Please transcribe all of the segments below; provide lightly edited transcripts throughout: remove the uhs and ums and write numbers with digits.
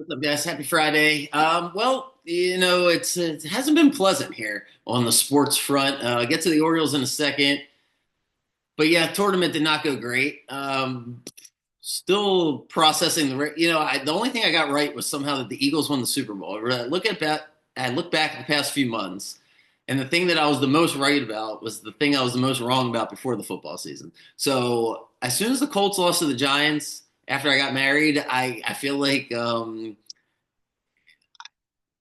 What's up, guys? Happy Friday. It hasn't been pleasant here on the sports front. I'll get to the Orioles in a second, but yeah, tournament did not go great. Still processing the only thing I got right was somehow that the Eagles won the Super Bowl. I look back at the past few months, and the thing that I was the most right about was the thing I was the most wrong about before the football season. So as soon as the Colts lost to the Giants after I got married, I feel like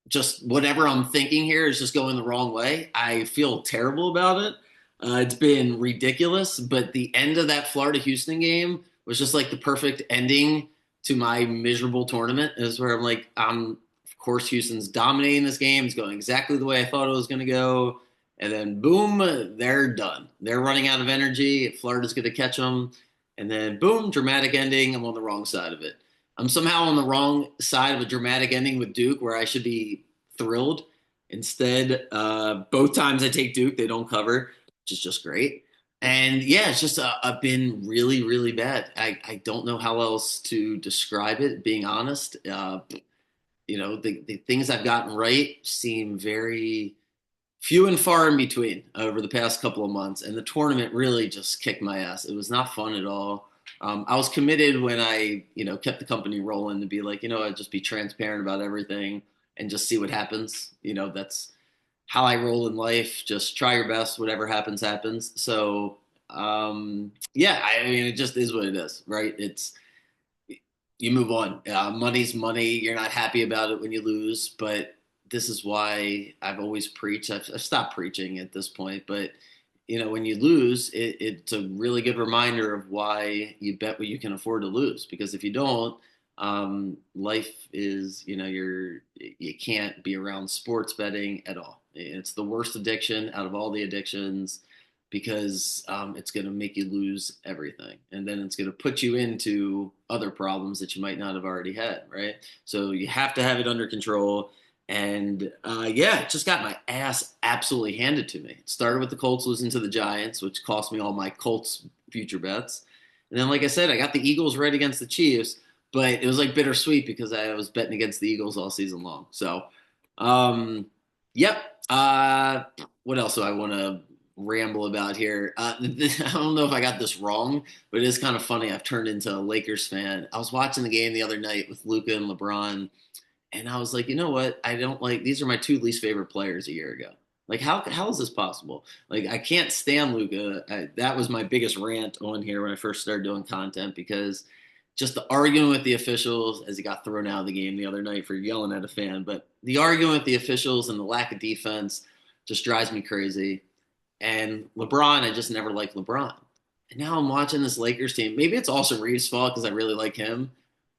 just whatever I'm thinking here is just going the wrong way. I feel terrible about it. It's been ridiculous, but the end of that Florida Houston game was just like the perfect ending to my miserable tournament. Is where I'm like, of course Houston's dominating this game. It's going exactly the way I thought it was going to go, and then boom, they're done. They're running out of energy. Florida's going to catch them, and then boom, dramatic ending. I'm on the wrong side of it. I'm somehow on the wrong side of a dramatic ending with Duke where I should be thrilled. Instead, both times I take Duke, they don't cover, which is just great. And yeah, it's just been really, really bad. I don't know how else to describe it, being honest. The things I've gotten right seem very few and far in between over the past couple of months. And the tournament really just kicked my ass. It was not fun at all. I was committed when I kept the company rolling to be like, I'd just be transparent about everything and just see what happens. That's how I roll in life. Just try your best. Whatever happens, happens. So, yeah, I mean, it just is what it is, right? You move on. Money's money. You're not happy about it when you lose, but this is why I've always preached. I've stopped preaching at this point, but when you lose, it's a really good reminder of why you bet what you can afford to lose. Because if you don't, life is, you can't be around sports betting at all. It's the worst addiction out of all the addictions because it's going to make you lose everything. And then it's going to put you into other problems that you might not have already had, right? So you have to have it under control. And yeah, it just got my ass absolutely handed to me. It started with the Colts losing to the Giants, which cost me all my Colts future bets. And then, like I said, I got the Eagles right against the Chiefs, but it was like bittersweet because I was betting against the Eagles all season long. So, um, yep. What else do I want to ramble about here? I don't know if I got this wrong, but it is kind of funny. I've turned into a Lakers fan. I was watching the game the other night with Luca and LeBron, and I was like, you know what? I don't like these are my two least favorite players a year ago. Like how is this possible? Like I can't stand Luca. That was my biggest rant on here when I first started doing content because just the arguing with the officials as he got thrown out of the game the other night for yelling at a fan, but the arguing with the officials and the lack of defense just drives me crazy. And LeBron, I just never liked LeBron. And now I'm watching this Lakers team. Maybe it's also Reeves' fault because I really like him,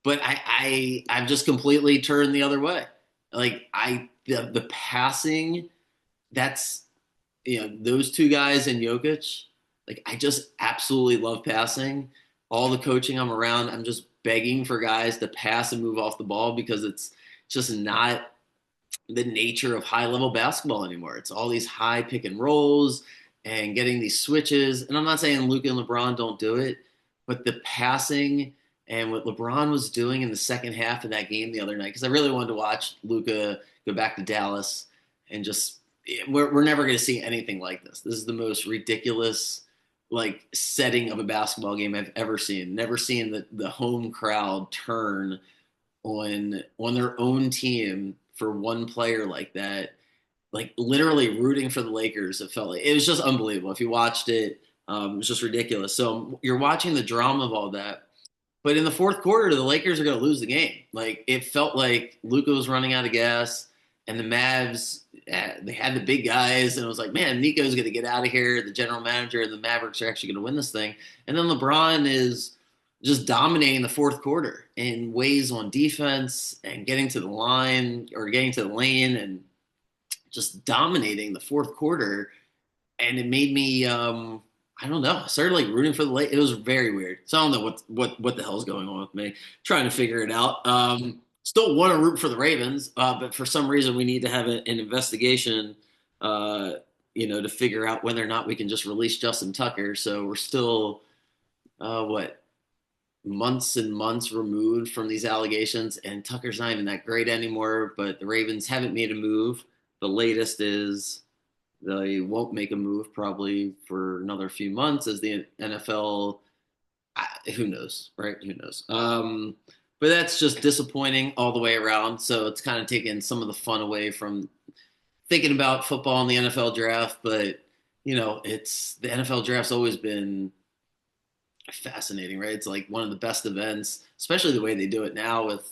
but I've just completely turned the other way. Like the passing, that's those two guys and Jokic. Like I just absolutely love passing. All the coaching I'm around, I'm just begging for guys to pass and move off the ball because it's just not the nature of high level basketball anymore. It's all these high pick and rolls and getting these switches. And I'm not saying Luka and LeBron don't do it, but the passing and what LeBron was doing in the second half of that game the other night, because I really wanted to watch Luka go back to Dallas and just we're never going to see anything like this. This is the most ridiculous like setting of a basketball game I've ever seen. Never seen the home crowd turn on their own team for one player like that, like literally rooting for the Lakers. It felt like it was just unbelievable. If you watched it, it was just ridiculous. So you're watching the drama of all that. But in the fourth quarter, the Lakers are going to lose the game. Like it felt like Luka was running out of gas, and the Mavs they had the big guys, and it was like, man, Nico's going to get out of here. The general manager and the Mavericks are actually going to win this thing. And then LeBron is just dominating the fourth quarter in ways on defense and getting to the line or getting to the lane and just dominating the fourth quarter. And it made me, I don't know, I started like rooting for the late. It was very weird. So I don't know what the hell's going on with me. Trying to figure it out. Still want to root for the Ravens, but for some reason we need to have an investigation, to figure out whether or not we can just release Justin Tucker. So we're still, what, months and months removed from these allegations, and Tucker's not even that great anymore. But the Ravens haven't made a move. The latest is they won't make a move probably for another few months as the NFL. Who knows, right? Who knows? But that's just disappointing all the way around. So it's kind of taken some of the fun away from thinking about football and the NFL draft. But it's the NFL draft's always been fascinating, right? It's like one of the best events, especially the way they do it now with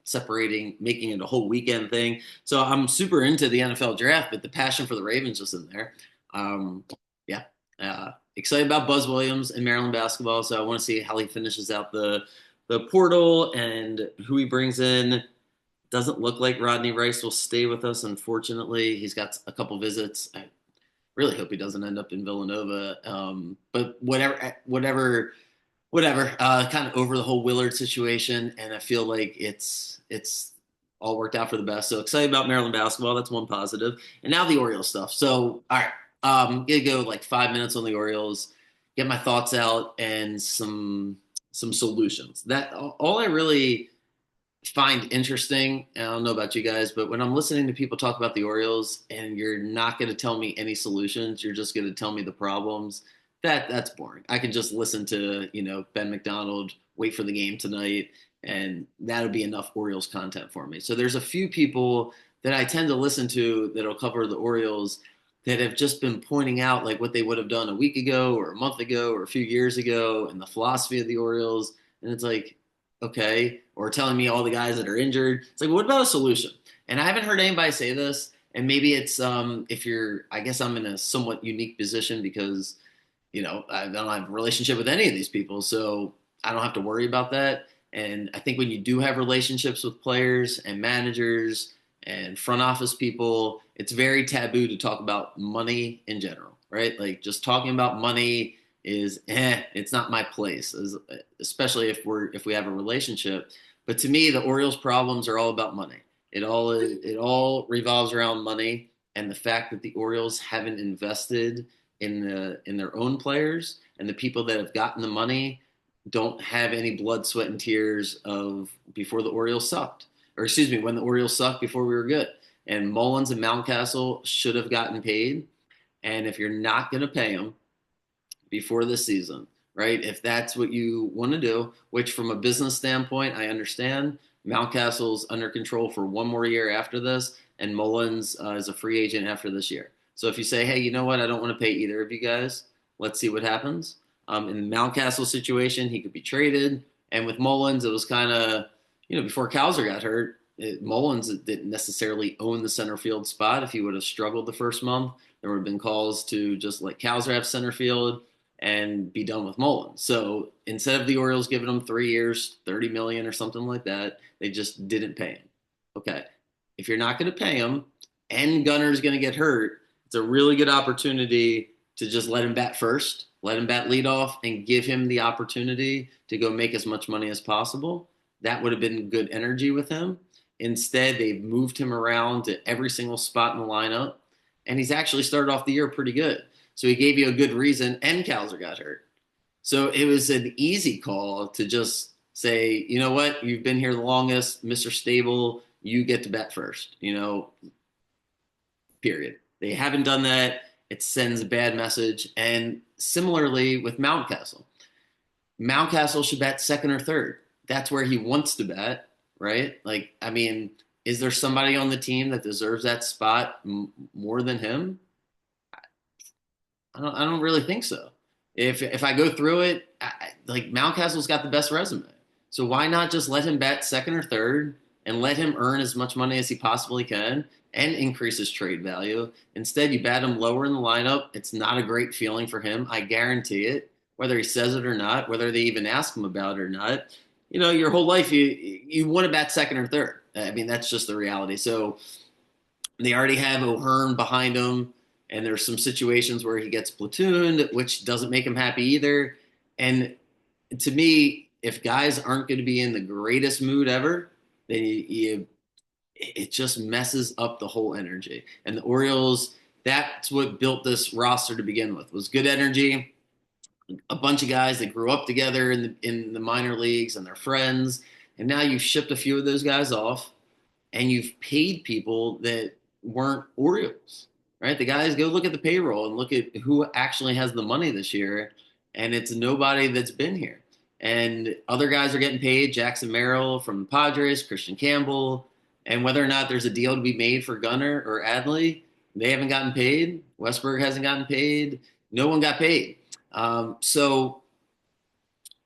separating, making it a whole weekend thing. So I'm super into the NFL draft, but the passion for the Ravens just in there. Um, yeah, excited about Buzz Williams and Maryland basketball. So I want to see how he finishes out the portal and who he brings in. Doesn't look like Rodney Rice will stay with us. Unfortunately, he's got a couple visits. I really hope he doesn't end up in Villanova. But whatever. Kind of over the whole Willard situation, and I feel like it's all worked out for the best. So excited about Maryland basketball. That's one positive. And now the Orioles stuff. So all right, gonna go like 5 minutes on the Orioles, get my thoughts out and some solutions. That all I really find interesting. And I don't know about you guys, but when I'm listening to people talk about the Orioles and you're not going to tell me any solutions, you're just going to tell me the problems. That's boring. I can just listen to Ben McDonald, wait for the game tonight, and that'll be enough Orioles content for me. So there's a few people that I tend to listen to that'll cover the Orioles that have just been pointing out like what they would have done a week ago or a month ago or a few years ago and the philosophy of the Orioles. And it's like, okay, or telling me all the guys that are injured. It's like, what about a solution? And I haven't heard anybody say this. And maybe it's if you're, I guess I'm in a somewhat unique position because I don't have a relationship with any of these people, so I don't have to worry about that. And I think when you do have relationships with players and managers and front office people, it's very taboo to talk about money in general, right? Like just talking about money is it's not my place, especially if we have a relationship. But to me, the Orioles' problems are all about money. It all revolves around money, and the fact that the Orioles haven't invested in their own players, and the people that have gotten the money don't have any blood, sweat, and tears of before the Orioles sucked, or excuse me, when the Orioles sucked before we were good. And Mullins and Mountcastle should have gotten paid. And if you're not going to pay them, before the season, right? If that's what you want to do, which from a business standpoint, I understand. Mountcastle's under control for one more year after this, and Mullins is a free agent after this year. So if you say, hey, you know what? I don't want to pay either of you guys. Let's see what happens. In the Mountcastle situation, he could be traded. And with Mullins, it was kind of, before Cowser got hurt, Mullins didn't necessarily own the center field spot. If he would have struggled the first month, there would have been calls to just let Cowser have center field and be done with Mullins. So instead of the Orioles giving him 3 years, 30 million or something like that, they just didn't pay him. Okay. If you're not going to pay him and Gunner's going to get hurt, it's a really good opportunity to just let him bat first, let him bat leadoff, and give him the opportunity to go make as much money as possible. That would have been good energy with him. Instead, they've moved him around to every single spot in the lineup, and he's actually started off the year pretty good. So he gave you a good reason, and Cowser got hurt. So it was an easy call to just say, you know what, you've been here the longest, Mr. Stable, you get to bat first, period. They haven't done that. It sends a bad message. And similarly with Mountcastle, Mountcastle should bat second or third. That's where he wants to bat, right? Like, I mean, is there somebody on the team that deserves that spot more than him? I don't really think so. If I go through it, like Mountcastle's got the best resume, so why not just let him bat second or third and let him earn as much money as he possibly can and increase his trade value? Instead, you bat him lower in the lineup. It's not a great feeling for him. I guarantee it. Whether he says it or not, whether they even ask him about it or not, your whole life you want to bat second or third. I mean, that's just the reality. So they already have O'Hearn behind him, and there's some situations where he gets platooned, which doesn't make him happy either. And to me, if guys aren't going to be in the greatest mood ever, then it just messes up the whole energy. And the Orioles, that's what built this roster to begin with, was good energy. a bunch of guys that grew up together in the minor leagues and they're friends, and now you've shipped a few of those guys off, and you've paid people that weren't Orioles, right? The guys go look at the payroll and look at who actually has the money this year, and it's nobody that's been here. And other guys are getting paid. Jackson Merrill from the Padres, Christian Campbell, and whether or not there's a deal to be made for Gunnar or Adley, they haven't gotten paid. Westberg hasn't gotten paid. No one got paid. So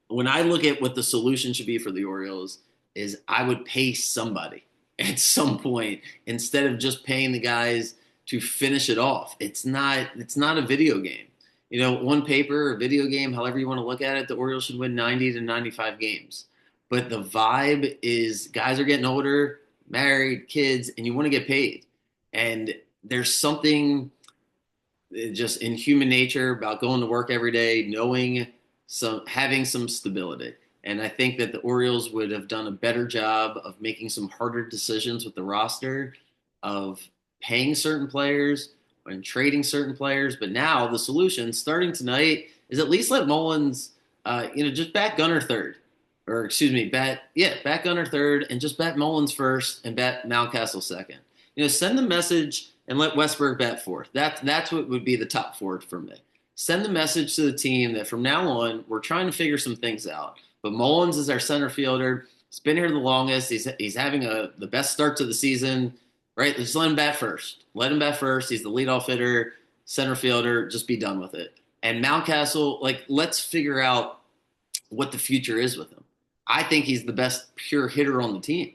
when I look at what the solution should be for the Orioles, is I would pay somebody at some point instead of just paying the guys to finish it off. It's not a video game. On paper, a video game, however you want to look at it, the Orioles should win 90 to 95 games. But the vibe is guys are getting older, married, kids, and you want to get paid. And there's something just in human nature about going to work every day, knowing having some stability. And I think that the Orioles would have done a better job of making some harder decisions with the roster, of paying certain players and trading certain players. But now the solution, starting tonight, is at least let Mullins, just bat Gunner third, or excuse me, bat Gunner third, and just bat Mullins first and bat Mountcastle second. Send the message and let Westberg bat fourth. That's what would be the top four for me. Send the message to the team that from now on we're trying to figure some things out. But Mullins is our center fielder. He's been here the longest. He's having the best start to the season. Right? Just let him bat first. Let him bat first. He's the leadoff hitter, center fielder. Just be done with it. And Mountcastle, let's figure out what the future is with him. I think he's the best pure hitter on the team.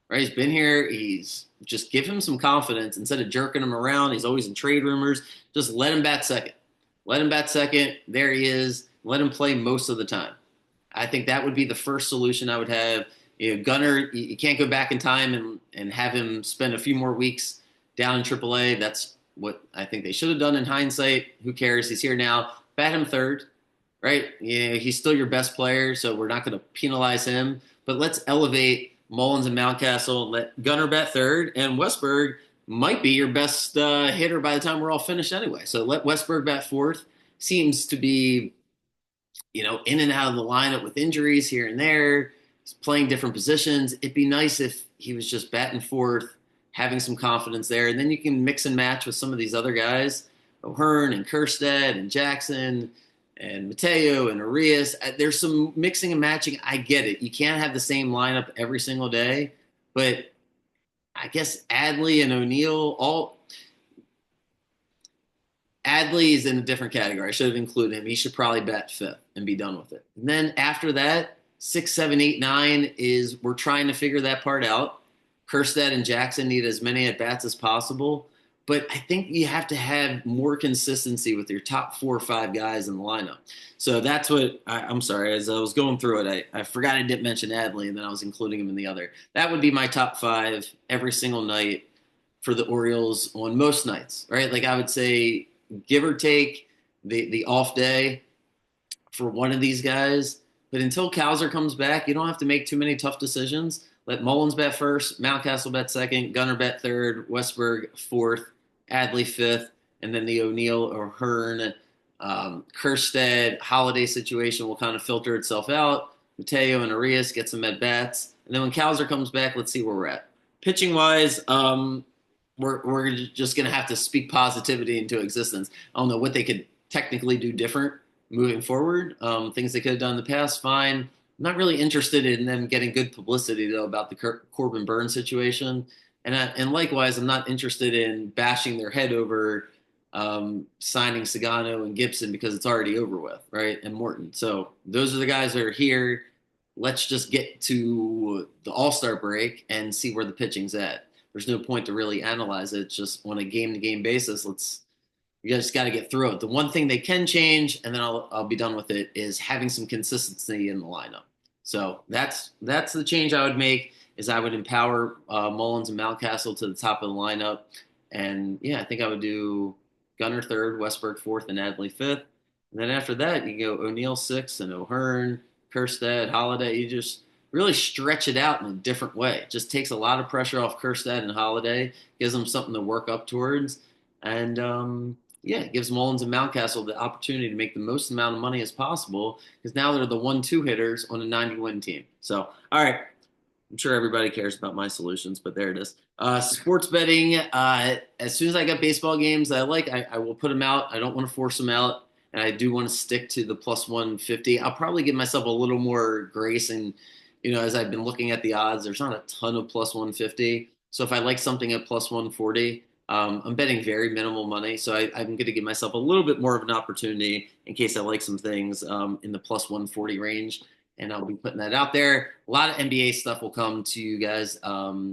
Right? He's been here. He's just give him some confidence instead of jerking him around. He's always in trade rumors. Just let him bat second. Let him bat second. There he is. Let him play most of the time. I think that would be the first solution I would have. Gunner, you can't go back in time and have him spend a few more weeks down in AAA. That's what I think they should have done in hindsight. Who cares? He's here now. Bat him third, right? He's still your best player, so we're not going to penalize him. But let's elevate Mullins and Mountcastle. Let Gunner bat third, and Westberg might be your best hitter by the time we're all finished anyway. So let Westberg bat fourth. Seems to be, in and out of the lineup with injuries here and there. He's playing different positions. It'd be nice if he was just batting fourth, having some confidence there. And then you can mix and match with some of these other guys, O'Hearn and Kjerstad and Jackson and Mateo and Arias. There's some mixing and matching. I get it. You can't have the same lineup every single day. But I guess Adley and O'Neill, Adley is in a different category. I should have included him. He should probably bat fifth and be done with it. And then after that, 6, 7, 8, 9 is we're trying to figure that part out. Kjerstad and Jackson need as many at-bats as possible. But I think you have to have more consistency with your top 4 or 5 guys in the lineup. So that's what I'm sorry. As I was going through it, I forgot I didn't mention Adley, and then I was including him in the other. That would be my top 5 every single night for the Orioles on most nights, right? I would say give or take the off day for one of these guys. But until Cowser comes back, you don't have to make too many tough decisions. Let Mullins bat first, Mountcastle bat second, Gunner bat third, Westberg fourth, Adley fifth, and then the O'Neill or Hearn, Kjerstad, Holiday situation will kind of filter itself out. Mateo and Arias get some at bats, and then when Cowser comes back, let's see where we're at. Pitching wise, we're just going to have to speak positivity into existence. I don't know what they could technically do different moving forward. Things they could have done in the past, fine. I'm not really interested in them getting good publicity, though, about the Corbin Burns situation. And likewise, I'm not interested in bashing their head over signing Sagano and Gibson because it's already over with, right? And Morton. So those are the guys that are here. Let's just get to the All-Star break and see where the pitching's at. There's no point to really analyze it. Just on a game-to-game basis, you just got to get through it. The one thing they can change, and then I'll be done with it, is having some consistency in the lineup. So that's the change I would make. Is I would empower Mullins and Mountcastle to the top of the lineup, and yeah, I think I would do Gunner third, Westberg fourth, and Adley fifth. And then after that, you go O'Neill sixth, and O'Hearn, Kjerstad, Holiday. You just really stretch it out in a different way. It just takes a lot of pressure off Kjerstad and Holiday, gives them something to work up towards, and Yeah, it gives Mullins and Mountcastle the opportunity to make the most amount of money as possible because now they're the 1-2 hitters on a 90-win team. So, all right, I'm sure everybody cares about my solutions, but there it is. Sports betting. As soon as I got baseball games that I like, I will put them out. I don't want to force them out, and I do want to stick to the plus 150. I'll probably give myself a little more grace, and as I've been looking at the odds, there's not a ton of plus 150. So if I like something at plus 140, I'm betting very minimal money. So I'm going to give myself a little bit more of an opportunity in case I like some things in the plus 140 range, and I'll be putting that out there. A lot of NBA stuff will come to you guys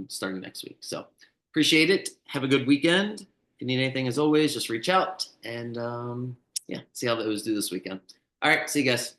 starting next week. So appreciate it. Have a good weekend. If you need anything, as always, just reach out and yeah, see how those do this weekend. All right, see you guys.